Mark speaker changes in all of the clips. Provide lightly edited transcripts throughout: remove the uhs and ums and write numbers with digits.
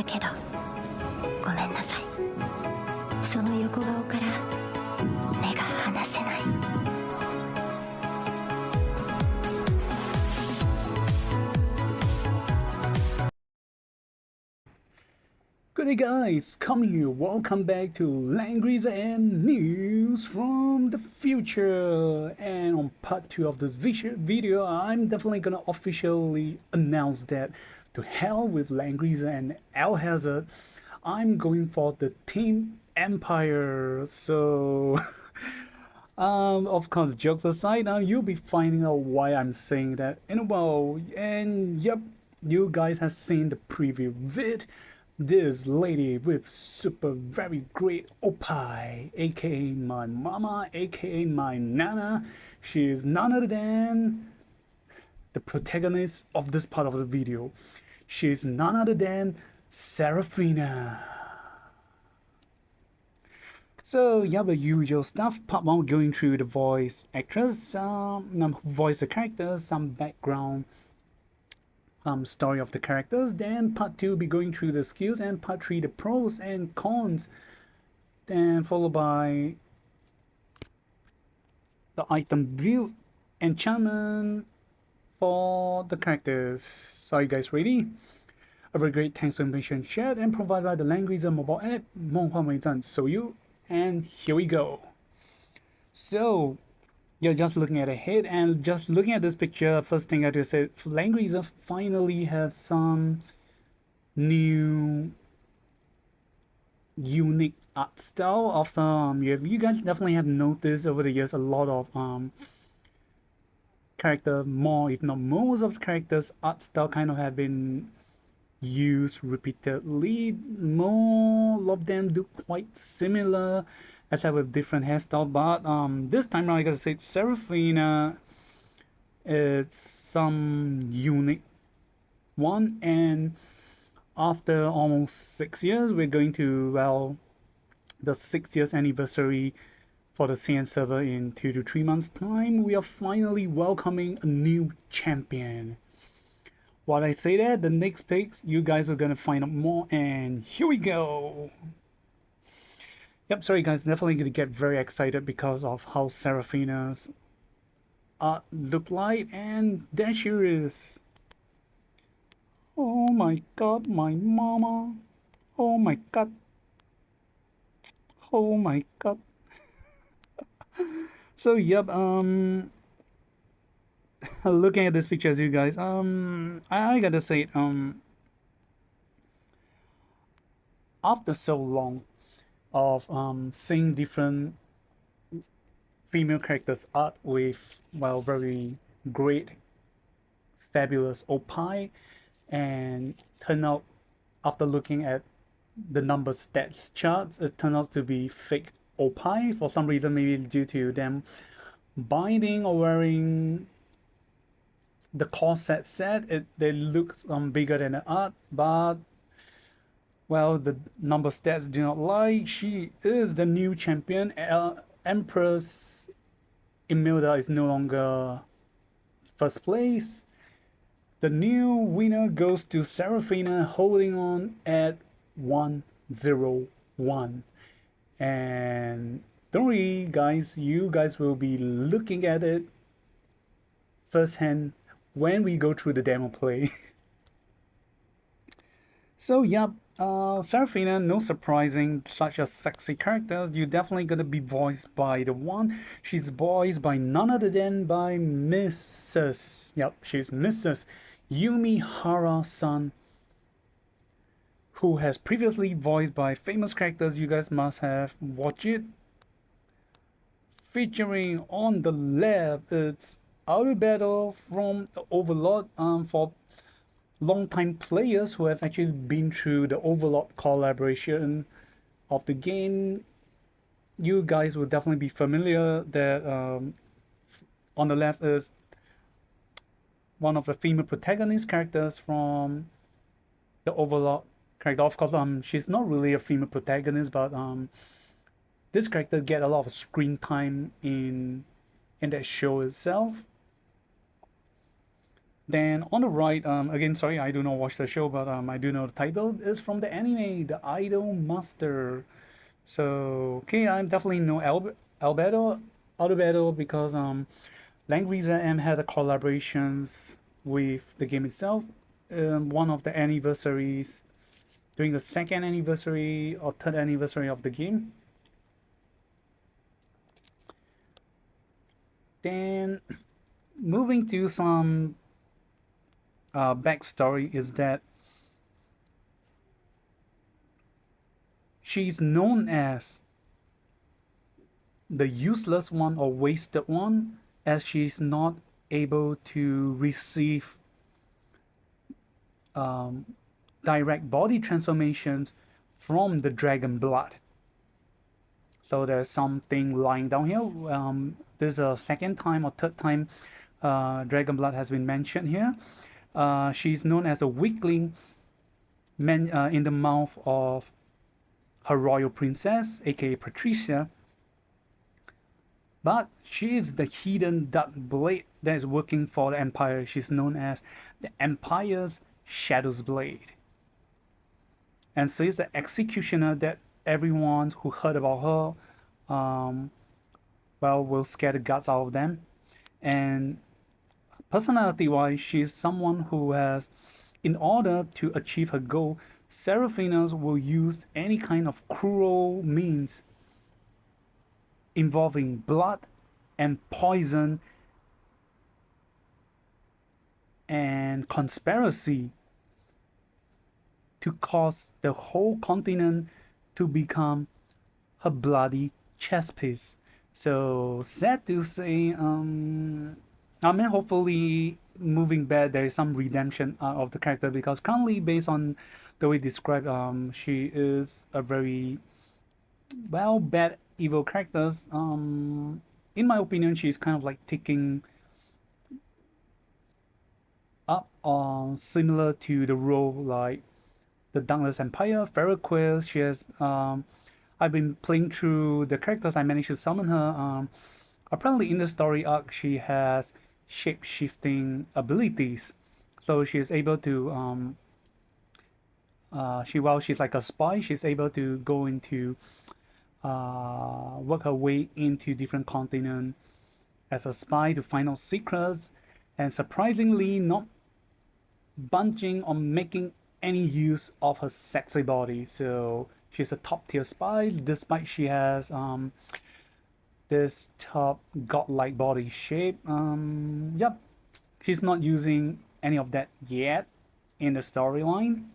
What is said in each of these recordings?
Speaker 1: たけどごめんなさい。その横顔から目が離せない。
Speaker 2: Good day guys, come here, welcome back to Langrisser M news from the future. And on part 2 of this video, I'm definitely gonna officially announce that to hell with Langrisser and Alhazard, I'm going for the Team Empire. So of course, jokes aside, you'll be finding out why I'm saying that in a while. And yep, you guys have seen the preview vid. This lady with super very great opai, aka my mama, aka my nana, she is none other than the protagonist of this part of the video. She is none other than Seraphina. So yeah, the usual stuff. Part 1 going through the voice actress, voice the characters, some background story of the characters. Then part 2 will be going through the skills, and part 3 the pros and cons, then followed by the item build enchantment for the characters. So are you guys ready? A very great thanks to information shared and provided by the Langrisser mobile app, 梦幻为战 so you, and here we go. So you're just looking at a head, and just looking at this picture, first thing I have to say, Langrisser finally has some new unique art style. After you guys definitely have noticed over the years a lot of character, more if not most of the characters art style kind of have been used repeatedly. More of them do quite similar, except with different hairstyle. But this time around, I gotta say, Seraphina, it's some unique one. And after almost 6 years, we're going to, well, the 6 years anniversary for the CN server in 2 to 3 months time. We are finally welcoming a new champion. While I say that, the next picks, you guys are gonna find out more, and here we go. Yep, sorry guys, definitely gonna get very excited because of how Seraphina's art look like, and there she is. Oh my god, my mama. Oh my god. Oh my god. So yep, looking at this picture, as you guys, I gotta say, after so long of seeing different female characters art with, well, very great fabulous opai, and turn out, after looking at the number stats charts, it turned out to be fake opai for some reason, maybe due to them binding or wearing the corset set. They look bigger than the art, but well, the number stats do not lie. She is the new champion. Empress Imelda is no longer first place. The new winner goes to Seraphina, holding on at 101. And don't worry guys, you guys will be looking at it firsthand when we go through the demo play. So yep, Seraphina, no surprising, such a sexy character. You're definitely gonna be voiced by the one. She's voiced by none other than by Mrs. Yep, she's Mrs. Yumi Hara-san, who has previously voiced by famous characters. You guys must have watched it. Featuring on the left, it's Outer Battle from the Overlord, for long-time players who have actually been through the Overlord collaboration of the game. You guys will definitely be familiar that on the left is one of the female protagonist characters from the Overlord character. Of course, she's not really a female protagonist, but this character get a lot of screen time in that show itself. Then on the right, again, sorry, I do not watch the show, but I do know the title is from the anime, The Idol Master. So, okay, I'm definitely no Albedo because Langrisser M had a collaborations with the game itself. One of the anniversaries, during the second anniversary or third anniversary of the game. Then moving to some backstory is that she's known as the useless one or wasted one, as she's not able to receive direct body transformations from the dragon blood. So there's something lying down here. This is a second time or third time dragon blood has been mentioned here. She's known as a weakling in the mouth of her royal princess, aka Patricia. But she is the hidden dark blade that is working for the Empire. She's known as the Empire's Shadow's Blade. And she's the executioner that everyone who heard about her, well, will scare the guts out of them. And personality-wise, she's someone who has, in order to achieve her goal, Seraphinas will use any kind of cruel means involving blood and poison and conspiracy to cause the whole continent to become her bloody chess piece. So sad to say, hopefully moving back there is some redemption of the character, because currently, based on the way described, she is a very bad evil characters. In my opinion, she's kind of like taking up similar to the role like the Dauntless Empire, Ferroquil. She has I've been playing through the characters. I managed to summon her. Apparently in the story arc she has shape-shifting abilities. So she is able to she's like a spy, she's able to go into work her way into different continents as a spy to find out secrets, and surprisingly not bunching or making any use of her sexy body. So she's a top tier spy, despite she has this top godlike body shape. Yep, she's not using any of that yet in the storyline.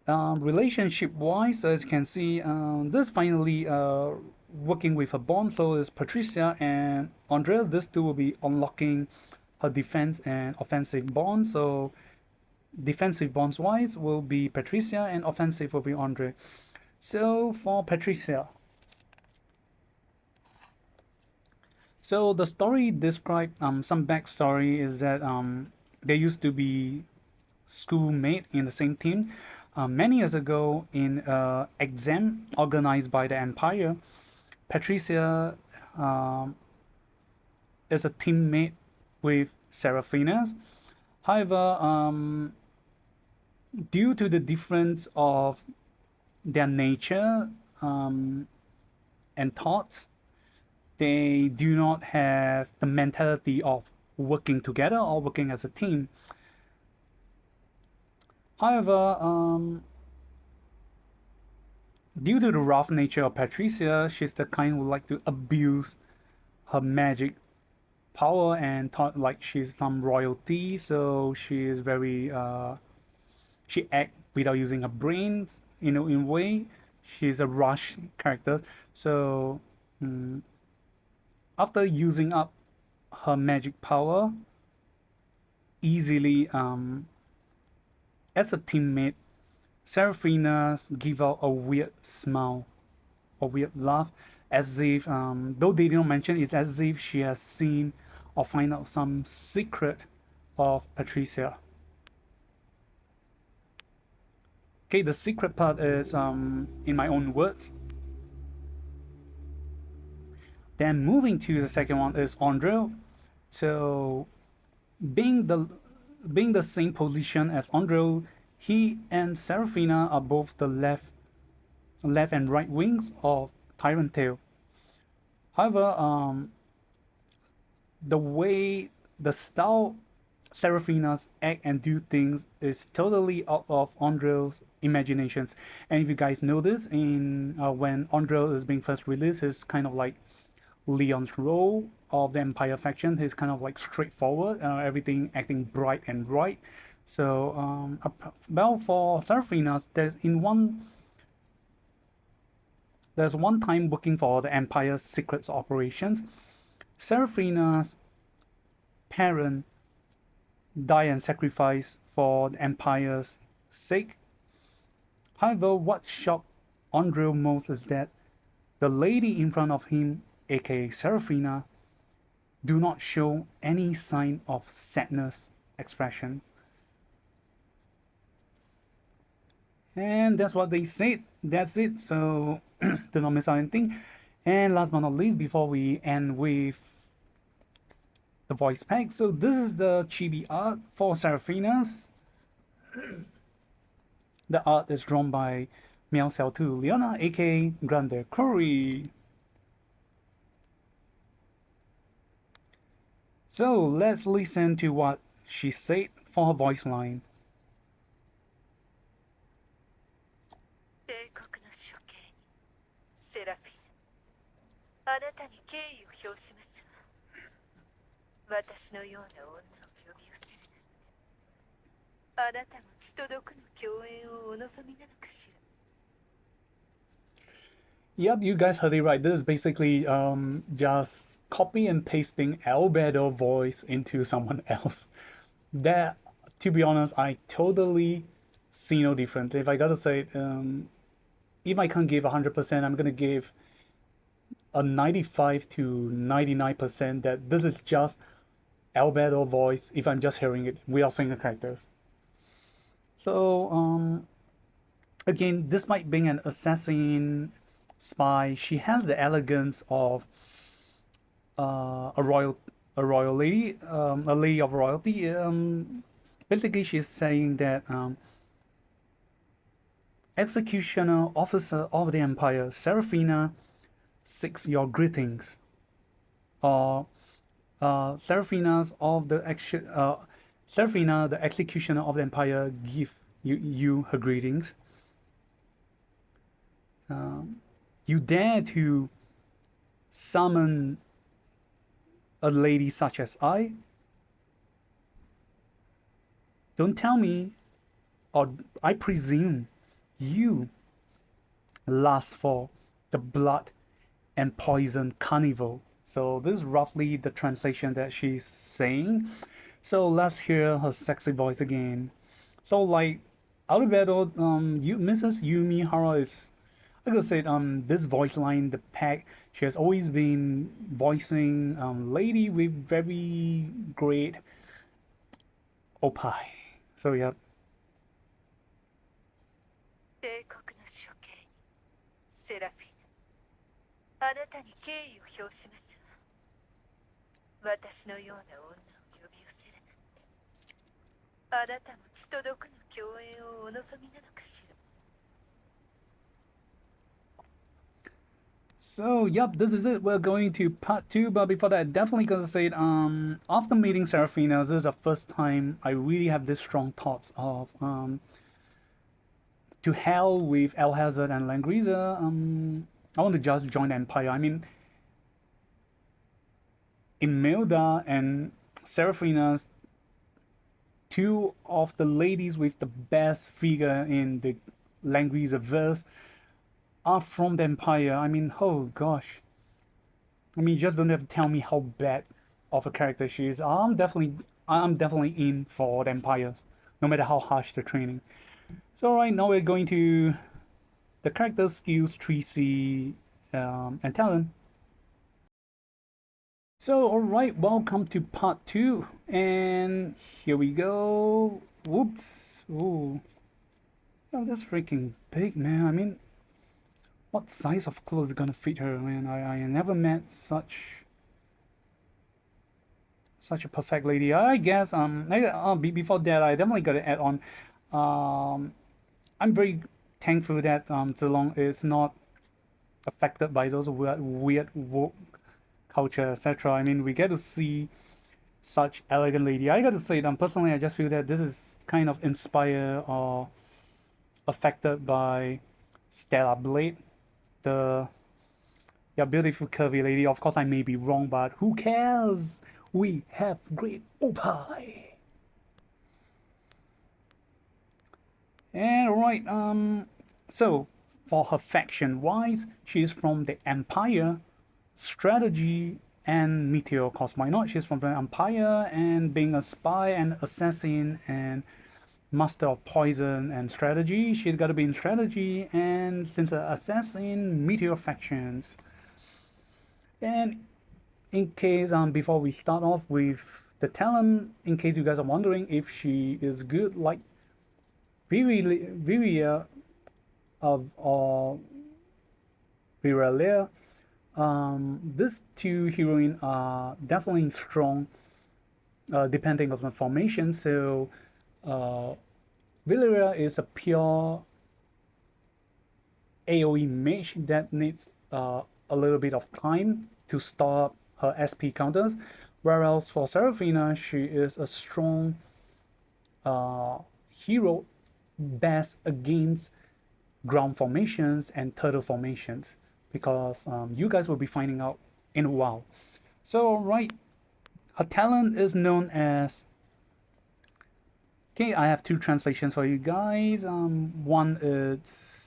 Speaker 2: Relationship wise, as you can see, this finally working with a bond. So is Patricia and Andrea. This two will be unlocking her defense and offensive bond. So defensive bonds wise will be Patricia and offensive will be Andre. So for Patricia, so the story described some backstory is that they used to be schoolmate in the same team. Many years ago, in an exam organized by the Empire, Patricia is a teammate with Seraphina. However, due to the difference of their nature and thoughts, they do not have the mentality of working together or working as a team. However, due to the rough nature of Patricia, she's the kind who like to abuse her magic power and thought like she's some royalty. So she is very she acts without using her brains, in a way. She's a rush character. So after using up her magic power easily, as a teammate, Seraphina give out a weird smile, a weird laugh, as if, though they didn't mention, it's as if she has seen or find out some secret of Patricia. Okay, the secret part is in my own words. Then moving to the second one is Andre. So being the being the same position as Andro, he and Seraphina are both the left and right wings of Tyrant Tail. However, the way the style Seraphina's act and do things is totally out of Andro's imaginations. And if you guys notice, in when Andro is being first released, it's kind of like Leon's role of the Empire faction. He's kind of like straightforward, everything acting bright and right. So, well, for Seraphina's, there's one time working for the Empire's secrets operations. Seraphina's parent die and sacrifice for the Empire's sake. However, what shocked Andrew most is that the lady in front of him, aka Seraphina, do not show any sign of sadness expression. And that's what they said. That's it. So do not miss out anything. And last but not least, before we end with the voice pack, so this is the chibi art for Seraphina's. The art is drawn by Meow Cell 2 Leona, aka Grande Curry. So let's listen to what she said for her voice line.
Speaker 3: 帝国の処刑にセラフィナ、あなたに敬意を表しますわ。私のような女を呼び寄せるなんて、あなたも血と毒の共演をお望みなのかしら。
Speaker 2: Yep, you guys heard it right. This is basically just copy and pasting Albedo voice into someone else. That, to be honest, I totally see no difference. If I gotta say, if I can't give 100%, I'm gonna give a 95 to 99% that this is just Albedo voice if I'm just hearing it without seeing the characters. So, again, despite being an assassin spy, she has the elegance of a royal lady, a lady of royalty. Basically, she's saying that executioner officer of the Empire, Seraphina, seeks your greetings. Seraphina's of the Seraphina, the executioner of the Empire, give you her greetings. You dare to summon a lady such as I? Don't tell me, or I presume you lust for the blood and poison carnival. So this is roughly the translation that she's saying. So let's hear her sexy voice again. So like Albedo, Mrs. Yumi Hara is, like I said, this voice line, the pack, she has always been voicing lady with very great opie. So yeah.
Speaker 3: 帝国の処刑にセラフィナ、あなたに敬意を表しますわ。私のような女を呼び寄せるなんて、あなたも血と毒の共演をお望みなのかしら。
Speaker 2: So, yep, this is it. We're going to part 2, but before that, definitely gonna say it, after meeting Seraphina, this is the first time I really have this strong thoughts of, to hell with El Hazard and Langrisser. I want to just join the Empire. I mean, Imelda and Seraphina's two of the ladies with the best figure in the Langrisser verse are from the Empire. I mean, oh gosh. I mean, you just don't have to tell me how bad of a character she is. I'm definitely in for the Empire, no matter how harsh the training. So right now we're going to the character skills, 3C, and talent. So alright, welcome to part 2, and here we go. Whoops. Ooh. Oh, that's freaking big, man. I mean, what size of clothes are gonna fit her, man? I never met such Such a perfect lady. I guess before that, I definitely got to add on. I'm very thankful that Zilong is not affected by those weird woke culture, etc. I mean, we get to see such elegant lady. I got to say, personally, I just feel that this is kind of inspired or affected by Stella Blade, the beautiful curvy lady. Of course, I may be wrong, but who cares? We have great Opie. And right, so for her faction wise, she's from the Empire, Strategy, and Meteor. Cause why not? She's from the Empire, and being a spy and assassin and master of poison and strategy, she's got to be in strategy. And since an assassin, Meteor factions. And in case before we start off with the talent, in case you guys are wondering if she is good like Viria of Viralia, these two heroines are definitely strong depending on the formation. So Viralia is a pure AoE mage that needs a little bit of time to stop her SP counters, whereas for Seraphina, she is a strong hero best against ground formations and turtle formations, because you guys will be finding out in a while. So right, her talent is known as, okay, I have two translations for you guys. One is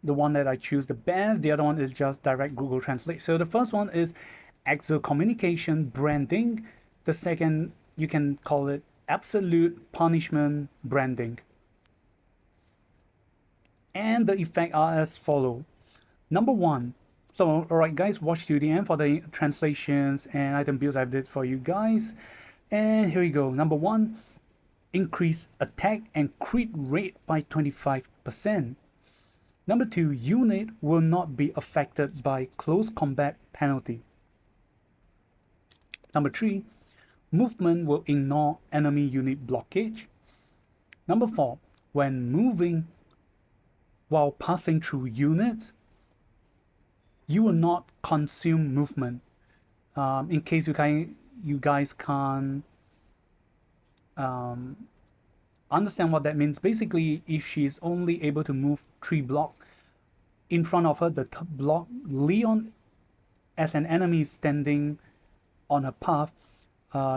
Speaker 2: the one that I choose the best, the other one is just direct Google Translate. So the first one is Exo Communication Branding. The second, you can call it Absolute Punishment Branding. And the effects are as follow. Number one, so alright guys, watch to the end for the translations and item builds I did for you guys. And here we go. Number one, increase attack and crit rate by 25%. Number two, unit will not be affected by close combat penalty. Number three, movement will ignore enemy unit blockage. Number four, when moving while passing through units, you will not consume movement. In case you guys can't understand what that means, basically, if she's only able to move 3 blocks in front of her, the block Leon as an enemy is standing on her path,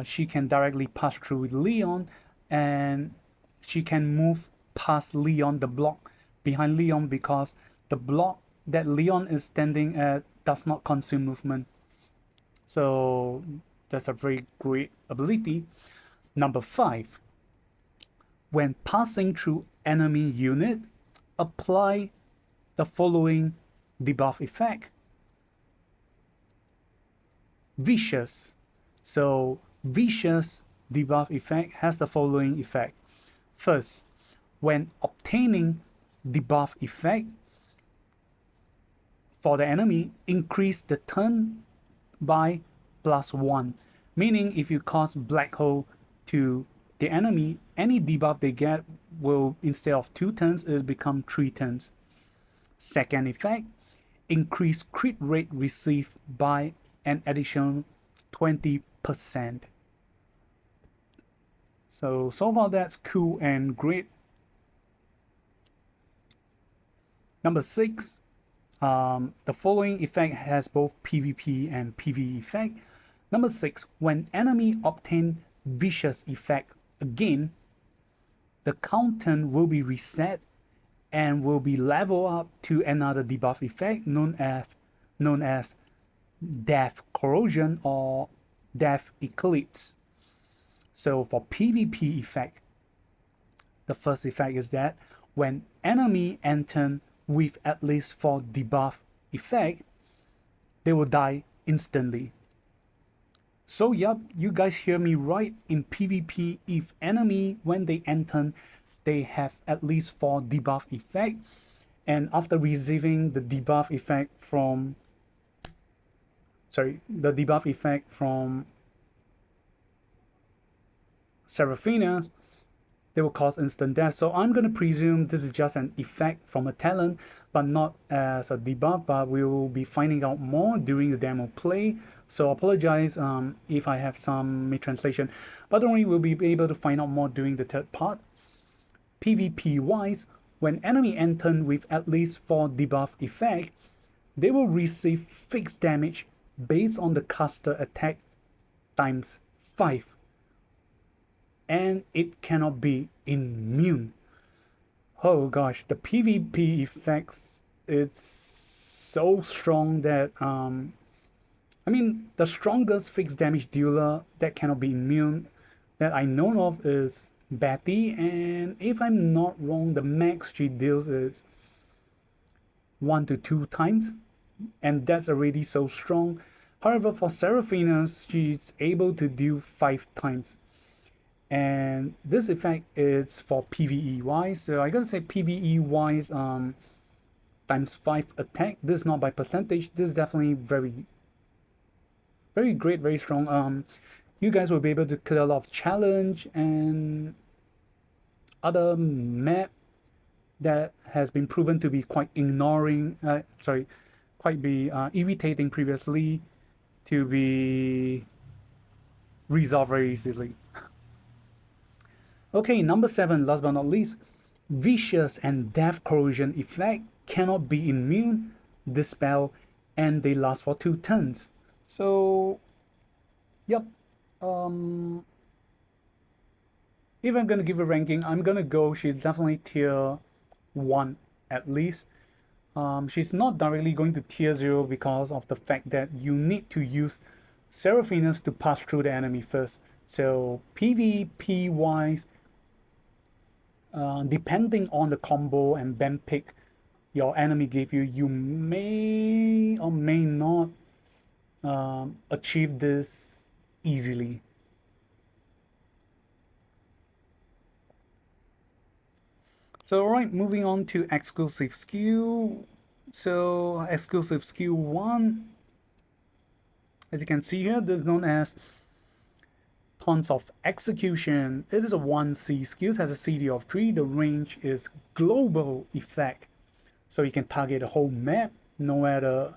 Speaker 2: she can directly pass through with Leon, and she can move past Leon, the block behind Leon, because the block that Leon is standing at does not consume movement. So that's a very great ability. Number 5, when passing through enemy unit, apply the following debuff effect. Vicious. So vicious debuff effect has the following effect. First, when obtaining debuff effect for the enemy, increase the turn by +1. Meaning if you cause black hole to the enemy, any debuff they get will, instead of 2 turns, it will become 3 turns. Second effect, increase crit rate received by an additional 20%. So far that's cool and great. Number 6, the following effect has both PvP and PvE effect. Number 6, when enemy obtain vicious effect again, the counter will be reset and will be leveled up to another debuff effect known as Death Corrosion or Death Eclipse. So for PvP effect, the first effect is that when enemy enter with at least 4 debuff effect, they will die instantly. So yep, you guys hear me right. In PvP, if enemy, when they enter, they have at least 4 debuff effect, and after receiving the debuff effect from the debuff effect from Seraphina, they will cause instant death. So I'm going to presume this is just an effect from a talent, but not as a debuff, but we will be finding out more during the demo play. So apologize if I have some mistranslation, but don't worry, we'll be able to find out more during the third part. PvP wise, when enemy enter with at least 4 debuff effect, they will receive fixed damage based on the caster attack times 5. And it cannot be immune. Oh gosh, the PvP effects, it's so strong that I mean, the strongest fixed damage dealer that cannot be immune that I know of is Betty, and if I'm not wrong, the max she deals is 1 to 2 times, and that's already so strong. However, for Seraphina, she's able to do 5 times. And this effect is for PvE wise, so I gotta say PvE wise times 5 attack. This is not by percentage, this is definitely very great, very strong. You guys will be able to clear a lot of challenge and other map that has been proven to be quite irritating previously, to be resolved very easily. Okay, number 7, last but not least, vicious and death corrosion effect cannot be immune, dispel, and they last for 2 turns. So, yep. If I'm gonna give a ranking, I'm gonna go, she's definitely tier 1 at least. She's not directly going to tier 0 because of the fact that you need to use Seraphinas to pass through the enemy first. So PvP wise, depending on the combo and band pick your enemy gave you, you may or may not achieve this easily. So alright, moving on to exclusive skill. So exclusive skill 1, as you can see here, this is known as Tons of Execution. It is a 1C skill, has a CD of 3. The range is global effect, so you can target the whole map, no matter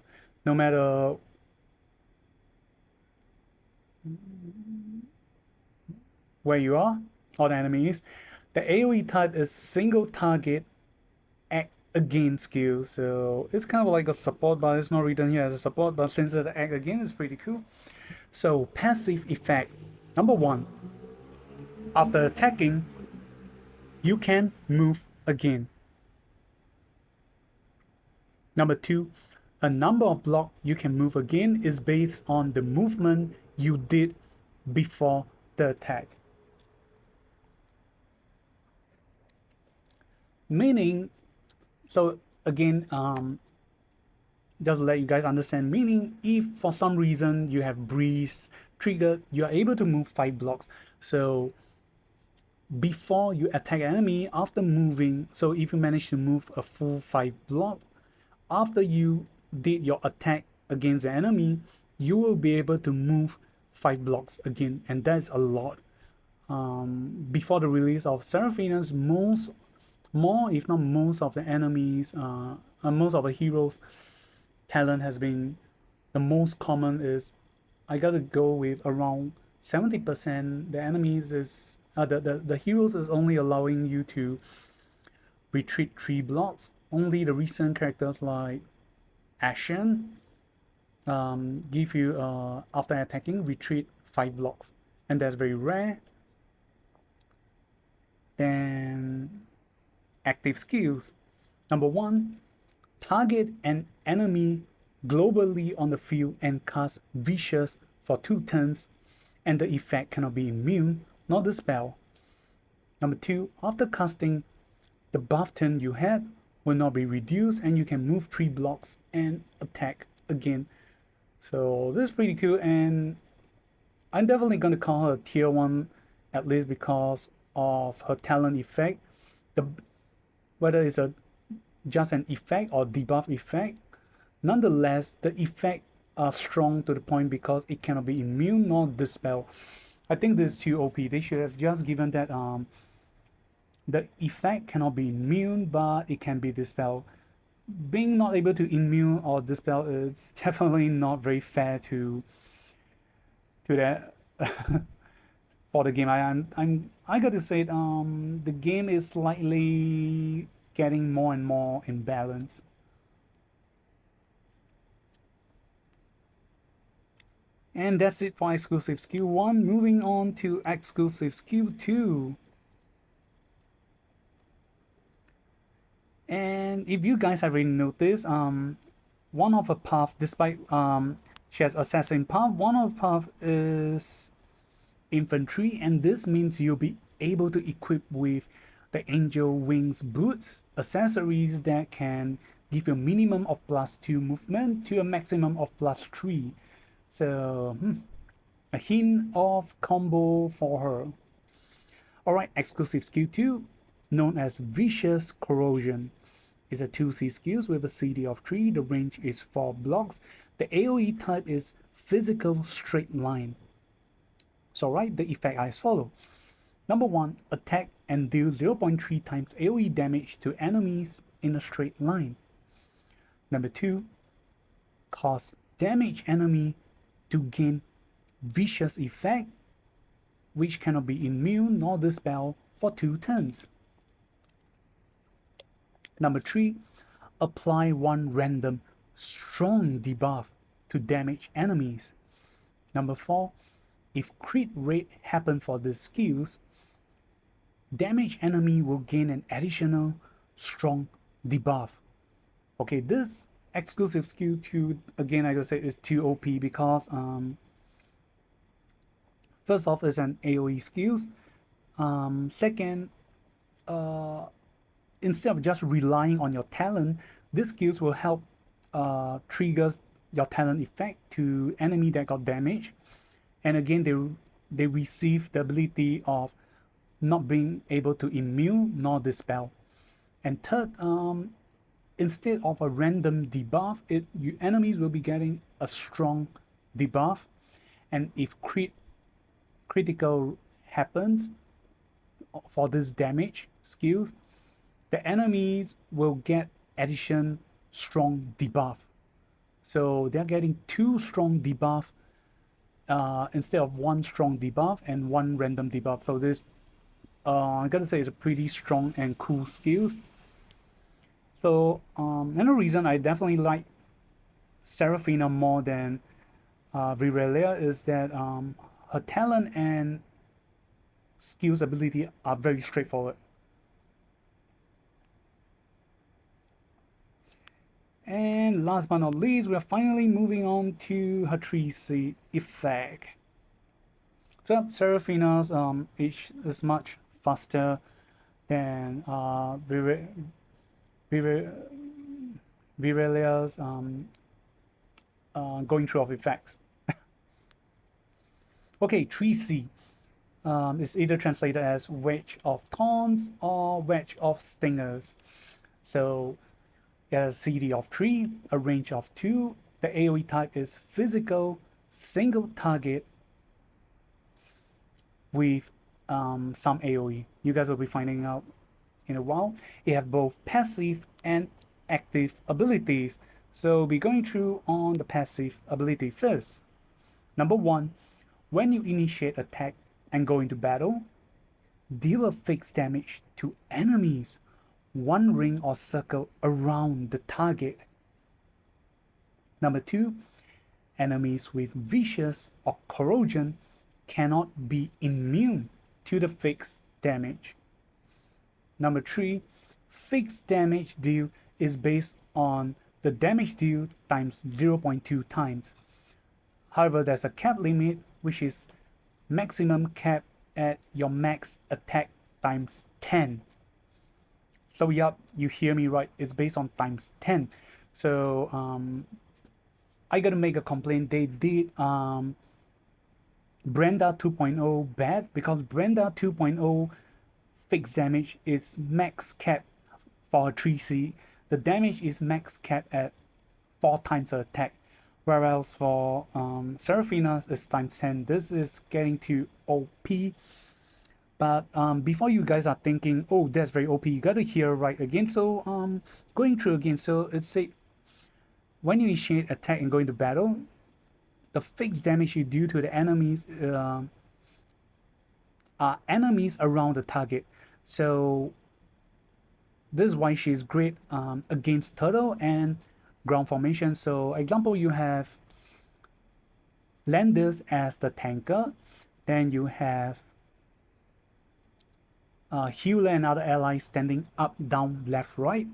Speaker 2: where you are or the enemy is. The AoE type is single target act again skill, so it's kind of like a support, but it's not written here as a support, but since it's the act again, it's pretty cool. So passive effect number 1, after attacking you can move again. Number 2, a number of blocks you can move again is based on the movement you did before the attack. Meaning, so again, just to let you guys understand, meaning if for some reason you have breeze triggered, you are able to move 5 blocks. So before you attack enemy, after moving, so if you manage to move a full 5 block after you did your attack against the enemy, you will be able to move 5 blocks again, and that's a lot. Before the release of Seraphina's, more if not most of the enemies, most of the heroes talent has been, the most common is, I gotta go with around 70%. The enemies is the heroes is only allowing you to retreat 3 blocks. Only the recent characters like Ashen give you after attacking retreat 5 blocks, and that's very rare. Then active skills. Number 1, target an enemy globally on the field and cast Vicious for 2 turns, and the effect cannot be immune, nor the spell. Number 2, after casting, the buff turn you had will not be reduced, and you can move 3 blocks and attack again. So this is pretty cool, and I'm definitely going to call her tier 1 at least because of her talent effect. Whether it's just an effect or debuff effect, nonetheless the effect strong to the point because it cannot be immune nor dispel. I think this is too OP. They should have just given that the effect cannot be immune, but it can be dispelled. Being not able to immune or dispel is definitely not very fair to that for the game. I got to say the game is slightly getting more and more imbalanced. And that's it for exclusive skill 1. Moving on to exclusive skill 2. And if you guys have already noticed, one of her path, despite she has assassin path, one of path is infantry, and this means you'll be able to equip with the angel wings boots, accessories that can give you a minimum of +2 movement to a maximum of +3. So a hint of combo for her. Alright, exclusive skill 2, known as Vicious Corrosion. Is a 2C skills with a CD of 3, the range is 4 blocks, the AoE type is physical straight line. So right, the effect are as follow. Number 1, attack and deal 0.3 times AoE damage to enemies in a straight line. Number 2, cause damage enemy to gain vicious effect, which cannot be immune nor dispel for 2 turns. Number 3, apply 1 random strong debuff to damage enemies. Number 4, if crit rate happen for these skills, damage enemy will gain an additional strong debuff. Okay, this exclusive skill 2, again I gotta say, is too OP because first off, it's an AoE skills. Second, instead of just relying on your talent, these skills will help trigger your talent effect to enemy that got damaged. And again, they receive the ability of not being able to immune nor dispel. And third, instead of a random debuff, enemies will be getting a strong debuff. And if critical happens for this damage skills, the enemies will get addition strong debuff. So they're getting 2 strong debuff instead of 1 strong debuff and 1 random debuff. So this, I gotta say, is a pretty strong and cool skills. So another reason I definitely like Seraphina more than Virelia is that her talent and skills ability are very straightforward. And last but not least, we are finally moving on to her 3C effect. So Seraphina's is much faster than Virelia's going through of effects. Okay, 3C is either translated as Wedge of Thorns or Wedge of Stingers. So a CD of 3, a range of 2, the AoE type is physical, single target with some AoE. You guys will be finding out in a while. It have both passive and active abilities. So we'll be going through on the passive ability first. Number 1, when you initiate attack and go into battle, deal a fixed damage to enemies 1 ring or circle around the target. Number 2, enemies with vicious or corrosion cannot be immune to the fixed damage. Number 3, fixed damage deal is based on the damage deal times 0.2 times. However, there's a cap limit, which is maximum cap at your max attack times 10. So yup, you hear me right, it's based on times 10. So I gotta make a complaint. They did Brenda 2.0 bad, because Brenda 2.0 fixed damage is max cap for a 3C. The damage is max cap at 4 times the attack. Whereas for Seraphina is times 10. This is getting to OP. But before you guys are thinking, oh, that's very OP, you gotta hear right again. So going through again, so it said when you initiate attack and go into battle, the fixed damage you do to the enemies are enemies around the target. So this is why she's great against turtle and ground formation. So example, you have Landers as the tanker, then you have healer and other allies standing up, down, left, right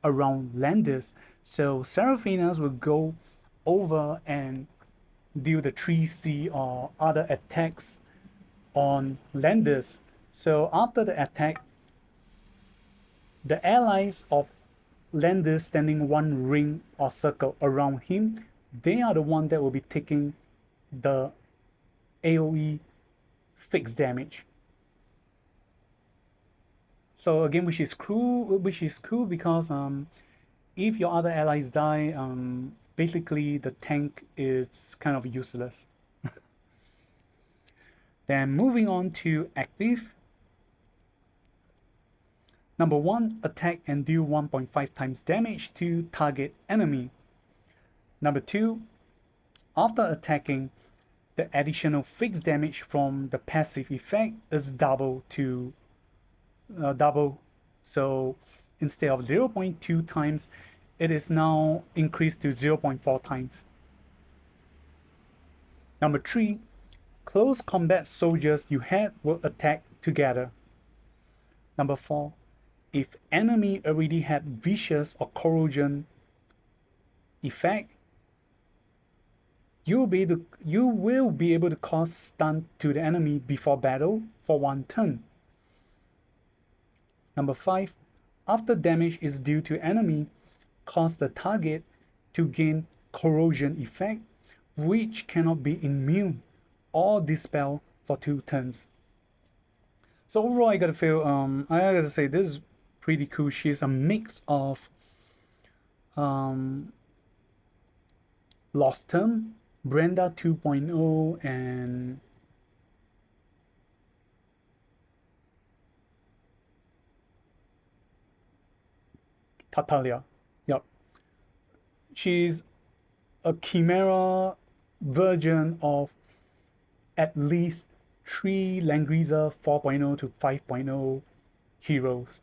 Speaker 2: around Landers. So Seraphinas will go over and do the 3C or other attacks on Landers. So after the attack, the allies of Landers standing one ring or circle around him, they are the one that will be taking the AoE fixed damage. So again, which is cool because if your other allies die, basically the tank is kind of useless. Then moving on to active. Number 1, attack and deal 1.5 times damage to target enemy. Number 2, after attacking, the additional fixed damage from the passive effect is double. So instead of 0.2 times, it is now increased to 0.4 times. Number 3, close combat soldiers you had will attack together. Number 4, if enemy already had vicious or corrosion effect, you will be able to cause stun to the enemy before battle for 1 turn. Number 5, after damage is due to enemy, cause the target to gain corrosion effect, which cannot be immune or dispel for 2 turns. So overall, I gotta say this is pretty cool. She's a mix of Lost Term, Brenda 2.0, and Tatalia. Yep. She's a Chimera version of at least 3 Langrisser 4.0 to 5.0 heroes.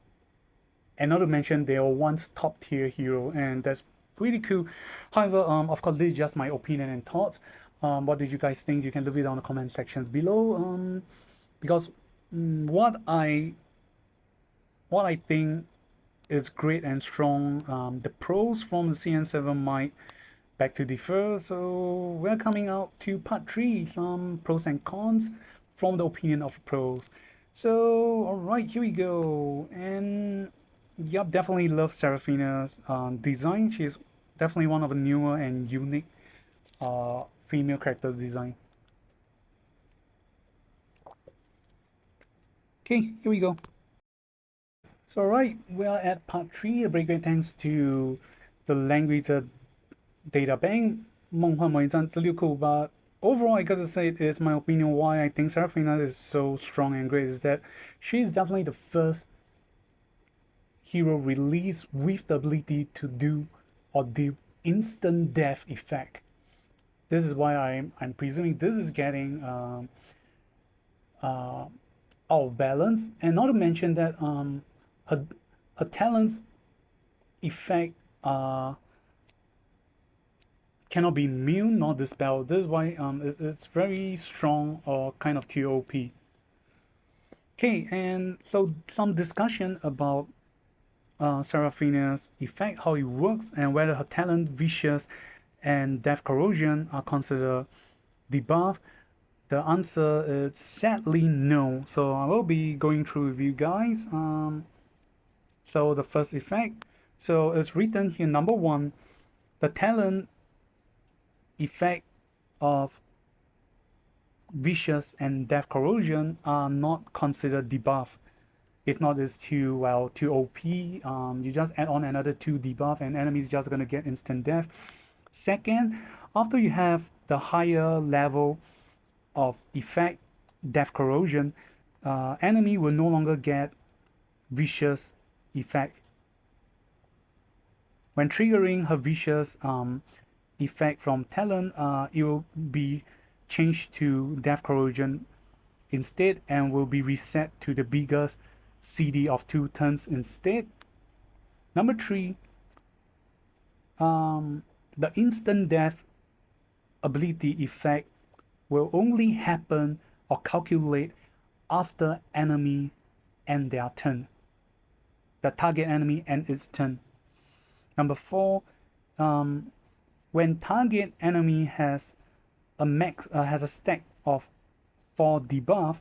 Speaker 2: And not to mention they are once top tier hero, and that's pretty cool. However, of course, this is just my opinion and thoughts. What did you guys think? You can leave it down in the comment sections below. Because what I think is great and strong. The pros from the CN7 might beg to differ. So we're coming out to part 3, some pros and cons from the opinion of the pros. So alright, here we go. And yep, definitely love Seraphina's design. She's definitely one of the newer and unique female characters design. Okay, here we go. So alright, we are at part 3. A very great thanks to the Langrisser data bank, 夢幻模擬戰資料庫. But overall, I gotta say it is my opinion why I think Seraphina is so strong and great is that she's definitely the first hero released with the ability to do or deal instant death effect. This is why I'm presuming this is getting out of balance, and not to mention that her talents effect cannot be immune nor dispelled. This is why it's very strong or kind of TOP. Okay, and so some discussion about Seraphina's effect, how it works, and whether her talent, vicious, and death corrosion are considered debuff. The answer is sadly no. So I will be going through with you guys. So the first effect. So it's written here, number 1, the talent effect of vicious and death corrosion are not considered debuff. If not, it's too OP. You just add on another 2 debuff and enemies just gonna get instant death. Second, after you have the higher level of effect, death corrosion, enemy will no longer get vicious effect. When triggering her vicious effect from talent, it will be changed to death corrosion instead and will be reset to the biggest CD of 2 turns instead. Number 3, the instant death ability effect will only happen or calculate after enemy end their turn. The target enemy end its turn. Number 4, when target enemy has a stack of 4 debuff,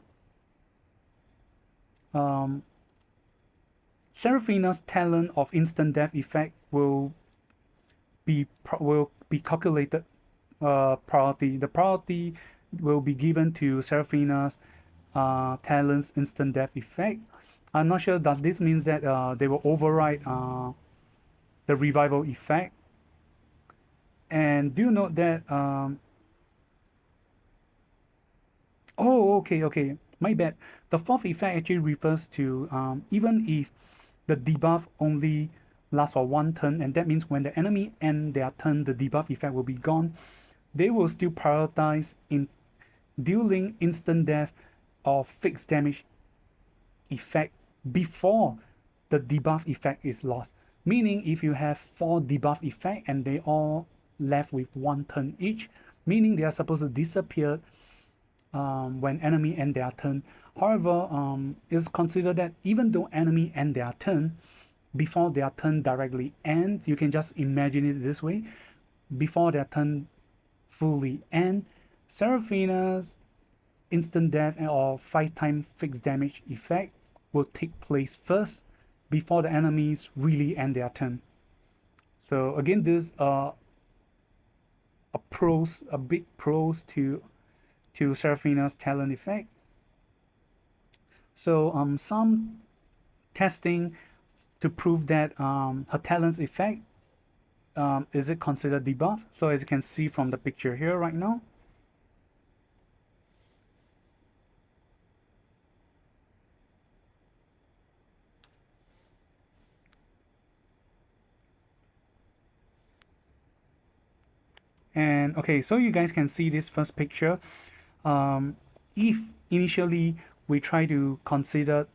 Speaker 2: Seraphina's talent of instant death effect will be calculated priority. The priority will be given to Seraphina's talent's instant death effect. I'm not sure does this means that they will override the revival effect. And do note that oh, okay, my bad. The fourth effect actually refers to even if the debuff only lasts for 1 turn, and that means when the enemy end their turn, the debuff effect will be gone. They will still prioritize in dealing instant death or fixed damage effect before the debuff effect is lost. Meaning if you have 4 debuff effect and they all left with 1 turn each, meaning they are supposed to disappear when enemy end their turn. However, it's considered that even though enemy end their turn, before their turn directly ends, you can just imagine it this way, before their turn fully end, Seraphina's instant death or 5-time fixed damage effect will take place first before the enemies really end their turn. So again, this a big pros to Seraphina's talent effect. So some testing to prove that her talent's effect is it considered debuff. So as you can see from the picture here right now, and okay, so you guys can see this first picture. If initially we try to consider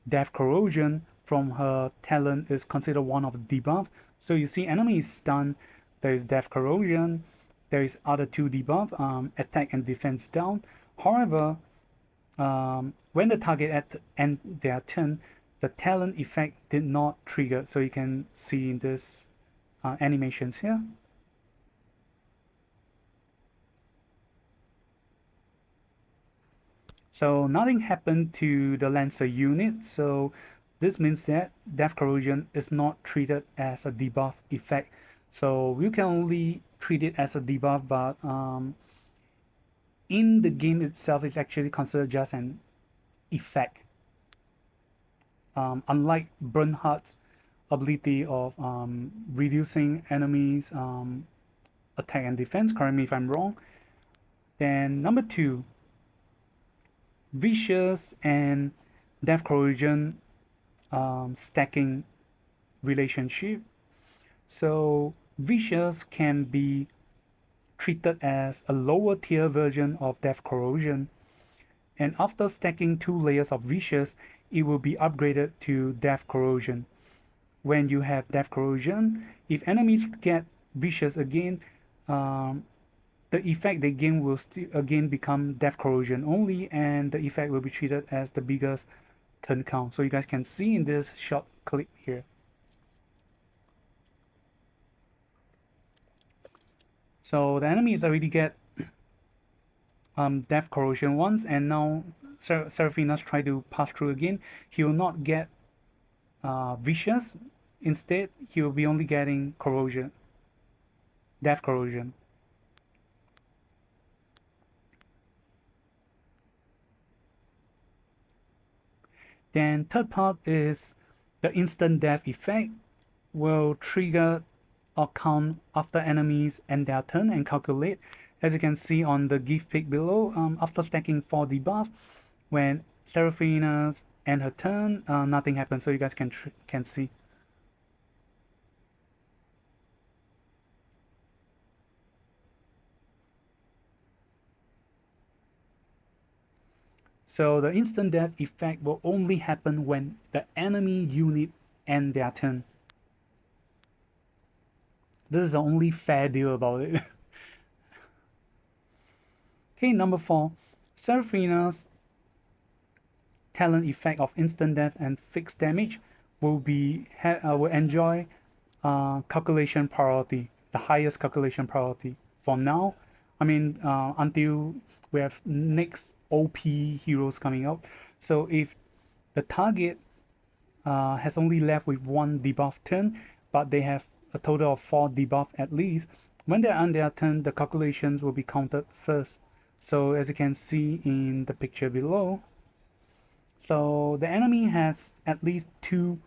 Speaker 2: death corrosion from her talent is considered one of the debuff. So you see enemy is stunned, there is death corrosion, there is other 2 debuff, attack and defense down. However, when the target end their turn, the talent effect did not trigger. So you can see in this animations here. So nothing happened to the Lancer unit, so this means that death corrosion is not treated as a debuff effect. So you can only treat it as a debuff, but in the game itself, it's actually considered just an effect. Unlike Bernhardt's ability of reducing enemies' attack and defense, correct me if I'm wrong. Then number 2, vicious and death corrosion stacking relationship. So vicious can be treated as a lower tier version of death corrosion, and after stacking 2 layers of vicious, it will be upgraded to death corrosion. When you have death corrosion, if enemies get vicious again, the effect they gain will still again become death corrosion only, and the effect will be treated as the biggest turn count. So you guys can see in this short clip here. So the enemies already get death corrosion once, and now Seraphina's try to pass through again. He will not get vicious. Instead, he will be only getting corrosion, death corrosion. Then third part is the instant death effect will trigger or count after enemies end their turn and calculate. As you can see on the GIF pic below, after stacking 4 debuff, when Seraphina end her turn, nothing happens, so you guys can see. So the instant death effect will only happen when the enemy unit end their turn. This is the only fair deal about it. Okay, number 4. Seraphina's talent effect of instant death and fixed damage will enjoy calculation priority, the highest calculation priority for now. I mean, until we have next OP heroes coming out. So if the target has only left with 1 debuff turn, but they have a total of 4 debuff at least, when they're on their turn, the calculations will be counted first. So as you can see in the picture below, so the enemy has at least 2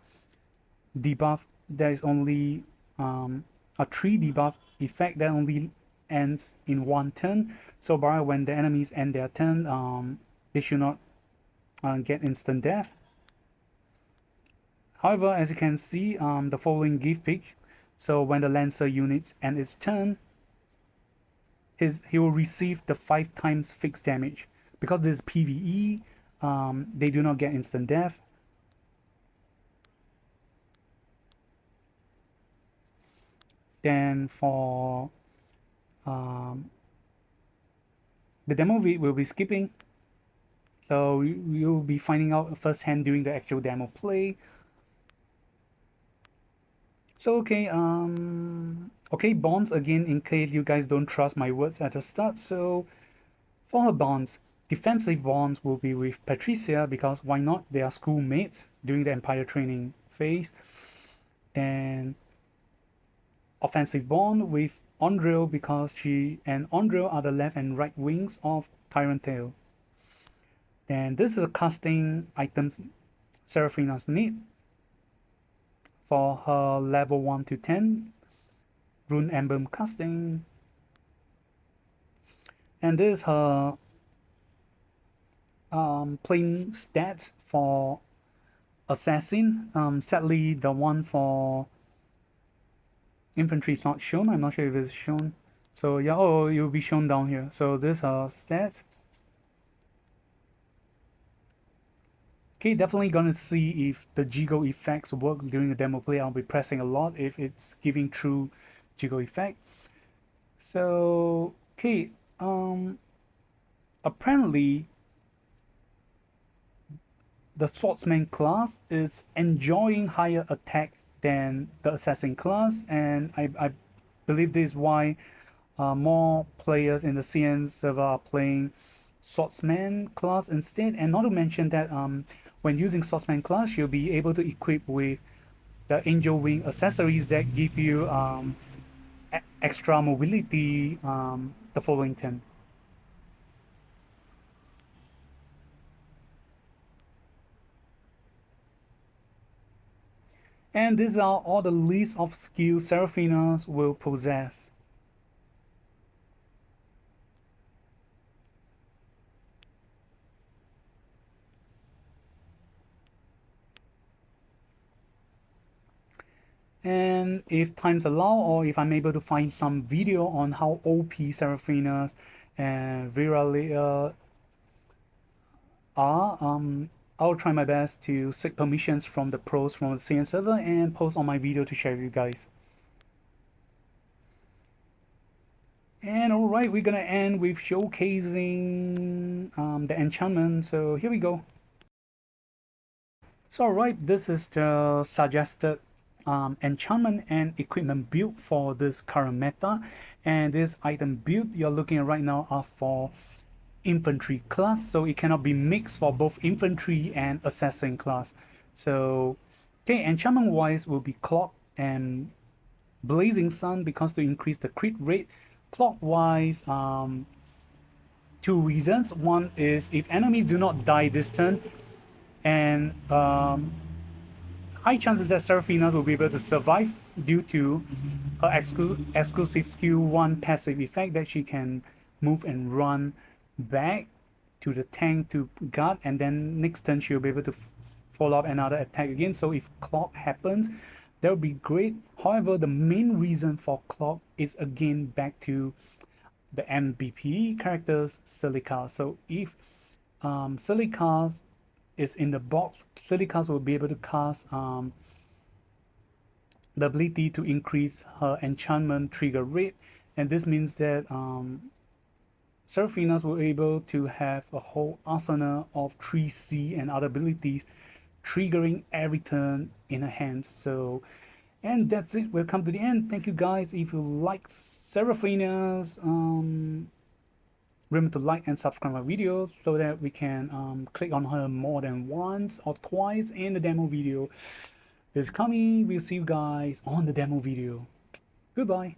Speaker 2: debuff. There is only a 3 debuff effect that only ends in 1 turn. So when the enemies end their turn, they should not get instant death. However, as you can see, the following GIF pic, so when the Lancer units end its turn, he will receive the 5 times fixed damage. Because this is PvE, they do not get instant death. Then for the demo we'll be skipping, so you'll be finding out firsthand during the actual demo play. So okay, bonds again, in case you guys don't trust my words at the start. So for her bonds, defensive bonds will be with Patricia, because why not? They are schoolmates during the Empire training phase. Then offensive bond with Ondril, because she and Ondril are the left and right wings of Tyrant Tail. Then this is a casting items Seraphina's need for her level 1 to 10 Rune Emblem casting. And this is her plain stats for Assassin. Sadly, the one for infantry is not shown. I'm not sure if it's shown. So yeah, oh, it will be shown down here. So this is her stats. Okay, definitely gonna see if the Jigo effects work during the demo play. I'll be pressing a lot if it's giving true Jigo effect. So okay, apparently the swordsman class is enjoying higher attack than the assassin class, and I believe this is why more players in the CN server are playing swordsman class instead. And not to mention that when using swordsman class, you'll be able to equip with the angel wing accessories that give you extra mobility the following turn. And these are all the list of skills Seraphina will possess. And if times allow, or if I'm able to find some video on how OP Seraphina and Viralia are, I'll try my best to seek permissions from the pros from the CN server and post on my video to share with you guys. And alright, we're gonna end with showcasing the enchantment. So here we go. So alright, this is the suggested enchantment and equipment build for this current meta. And this item build you're looking at right now are for infantry class, so it cannot be mixed for both infantry and assassin class. So okay, enchantment wise will be clock and blazing sun, because to increase the crit rate. Clockwise, 2 reasons. One is if enemies do not die this turn, and high chances that Seraphina will be able to survive due to her exclusive skill 1 passive effect that she can move and run back to the tank to guard, and then next turn she'll be able to follow up another attack again. So if clock happens, that would be great. However, the main reason for clock is again back to the MVP characters Silica. So if Silica is in the box, Silica will be able to cast the ability to increase her enchantment trigger rate, and this means that Seraphinas were able to have a whole arsenal of 3C and other abilities triggering every turn in her hand. So, and that's it. We'll come to the end. Thank you guys. If you like Seraphinas, remember to like and subscribe my video so that we can click on her more than once or twice in the demo video. It's coming. We'll see you guys on the demo video. Goodbye.